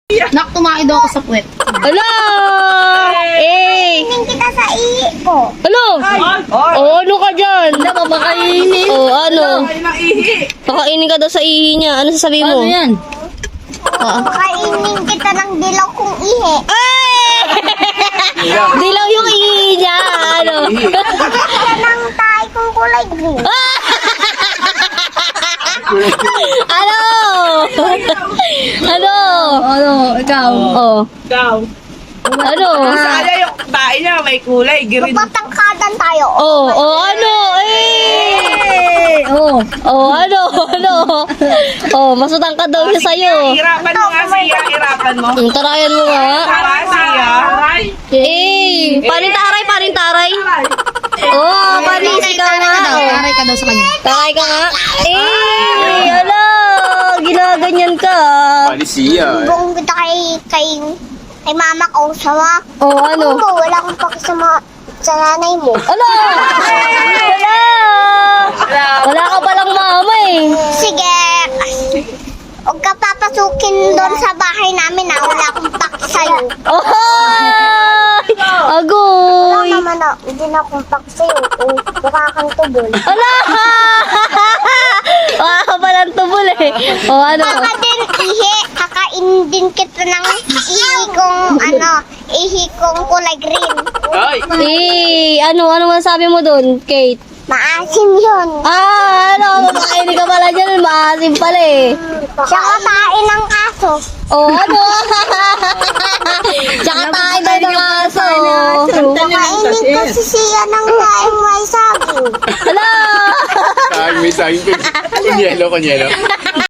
Nak, tumaid ako sa puwet. Hala! Tingin kita sa ihi ko. Ano? Oh, ano ka dyan? Wala, mapakainin. Oh, ano? Ay, naihi. Kakainin ka daw sa ihi niya. Ano sasabihin mo? Ano yan? Pakainin kita ng dilaw kong ihi. Dilaw yung ihi niya. Ano? Kita ng tayo kong kulay green. Ano? Ano? Ano, ikaw? Oh. Ikaw. Ano? Sana yung tae niya may kulay green. Magpatangkadan tayo. Oh, oh, ano? Eh! Oh. Oh, ano? Ano? Oh, masutang ka daw siya sa'yo. Hirapan mo nga siya, hirapan mo. Tarayan mo nga. Tara siya. Eh, panintaray, panintaray. Oh, panisigaw nga. Oh. Taray ka daw sa kanya. Taray ka nga. Eh, ala, ginaganyan ka. Panisiya. Buong kita kay mama ko sama. Oh, ano? Ako, wala akong pakisama sa nanay mo. Ala! Wala! Wala ka palang mama eh. Sige. Huwag ka papasukin doon sa bahay namin na wala akong paki sa'yo. Oh! Wala Agoy! naman na, hindi na akong paki sa'yo. Mukha kang tubol. Ala! Wala ka palang tubol eh. Oh, ano? Baka din ihi, kakain din kita ng ihi kong kulay green. Ay! Eh, ano masabi mo doon, Kate? Maasim yun. Ah, ano? Makakinig ka pala dyan. Maasim pala eh. Tsaka tain ng aso. Oh, ano? Tsaka tayo daw ng aso. Kakainin kasi siya ng daing may saging. Hala! May saging. Kunyelo, kunyelo.